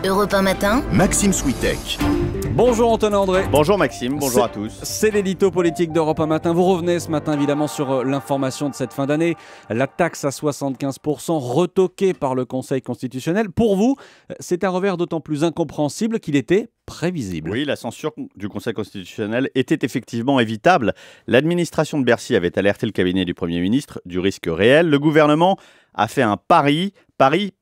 Europe 1 matin, Maxime Switek. Bonjour Antonin André. Bonjour Maxime, bonjour à tous. C'est l'édito politique d'Europe 1 matin. Vous revenez ce matin évidemment sur l'information de cette fin d'année. La taxe à 75% retoquée par le Conseil constitutionnel. Pour vous, c'est un revers d'autant plus incompréhensible qu'il était prévisible. Oui, la censure du Conseil constitutionnel était effectivement évitable. L'administration de Bercy avait alerté le cabinet du Premier ministre du risque réel. Le gouvernement a fait un pari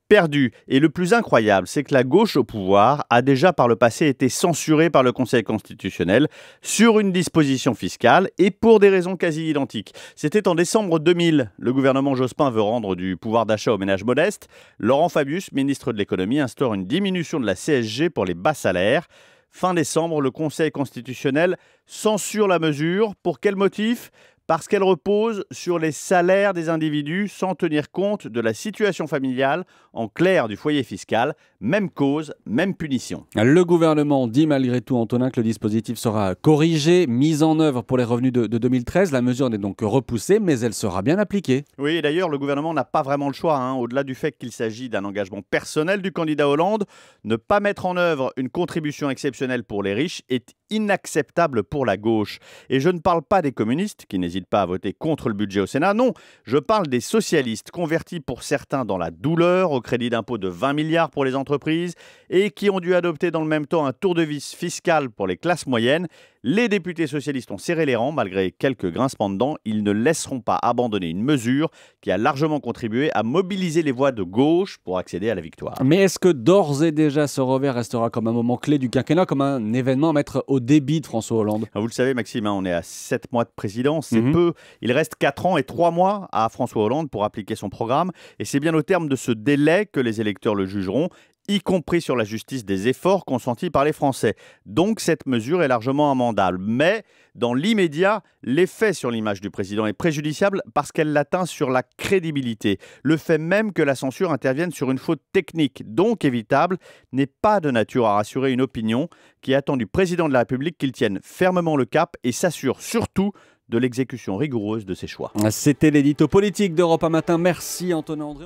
perdu. Et le plus incroyable, c'est que la gauche au pouvoir a déjà par le passé été censurée par le Conseil constitutionnel sur une disposition fiscale et pour des raisons quasi identiques. C'était en décembre 2000. Le gouvernement Jospin veut rendre du pouvoir d'achat aux ménages modestes. Laurent Fabius, ministre de l'économie, instaure une diminution de la CSG pour les bas salaires. Fin décembre, le Conseil constitutionnel censure la mesure. Pour quel motif ? Parce qu'elle repose sur les salaires des individus sans tenir compte de la situation familiale, en clair du foyer fiscal. Même cause, même punition. Le gouvernement dit malgré tout, Antonin, que le dispositif sera corrigé, mis en œuvre pour les revenus de 2013. La mesure n'est donc repoussée, mais elle sera bien appliquée. Oui, et d'ailleurs, le gouvernement n'a pas vraiment le choix. Au-delà du fait qu'il s'agit d'un engagement personnel du candidat Hollande, ne pas mettre en œuvre une contribution exceptionnelle pour les riches est inacceptable pour la gauche. Et je ne parle pas des communistes qui n'hésitent pas à voter contre le budget au Sénat. Non, je parle des socialistes convertis pour certains dans la douleur au crédit d'impôt de 20 milliards pour les entreprises et qui ont dû adopter dans le même temps un tour de vis fiscal pour les classes moyennes. Les députés socialistes ont serré les rangs malgré quelques grincements de dents. Ils ne laisseront pas abandonner une mesure qui a largement contribué à mobiliser les voix de gauche pour accéder à la victoire. Mais est-ce que d'ores et déjà ce revers restera comme un moment clé du quinquennat, comme un événement à mettre au débit de François Hollande ? Vous le savez Maxime, on est à 7 mois de présidence, c'est peu. Il reste 4 ans et 3 mois à François Hollande pour appliquer son programme. Et c'est bien au terme de ce délai que les électeurs le jugeront, y compris sur la justice des efforts consentis par les Français. Donc cette mesure est largement amendable. Mais dans l'immédiat, l'effet sur l'image du président est préjudiciable parce qu'elle l'atteint sur la crédibilité. Le fait même que la censure intervienne sur une faute technique, donc évitable, n'est pas de nature à rassurer une opinion qui attend du président de la République qu'il tienne fermement le cap et s'assure surtout de l'exécution rigoureuse de ses choix. C'était l'édito politique d'Europe 1 matin. Merci Antonin André.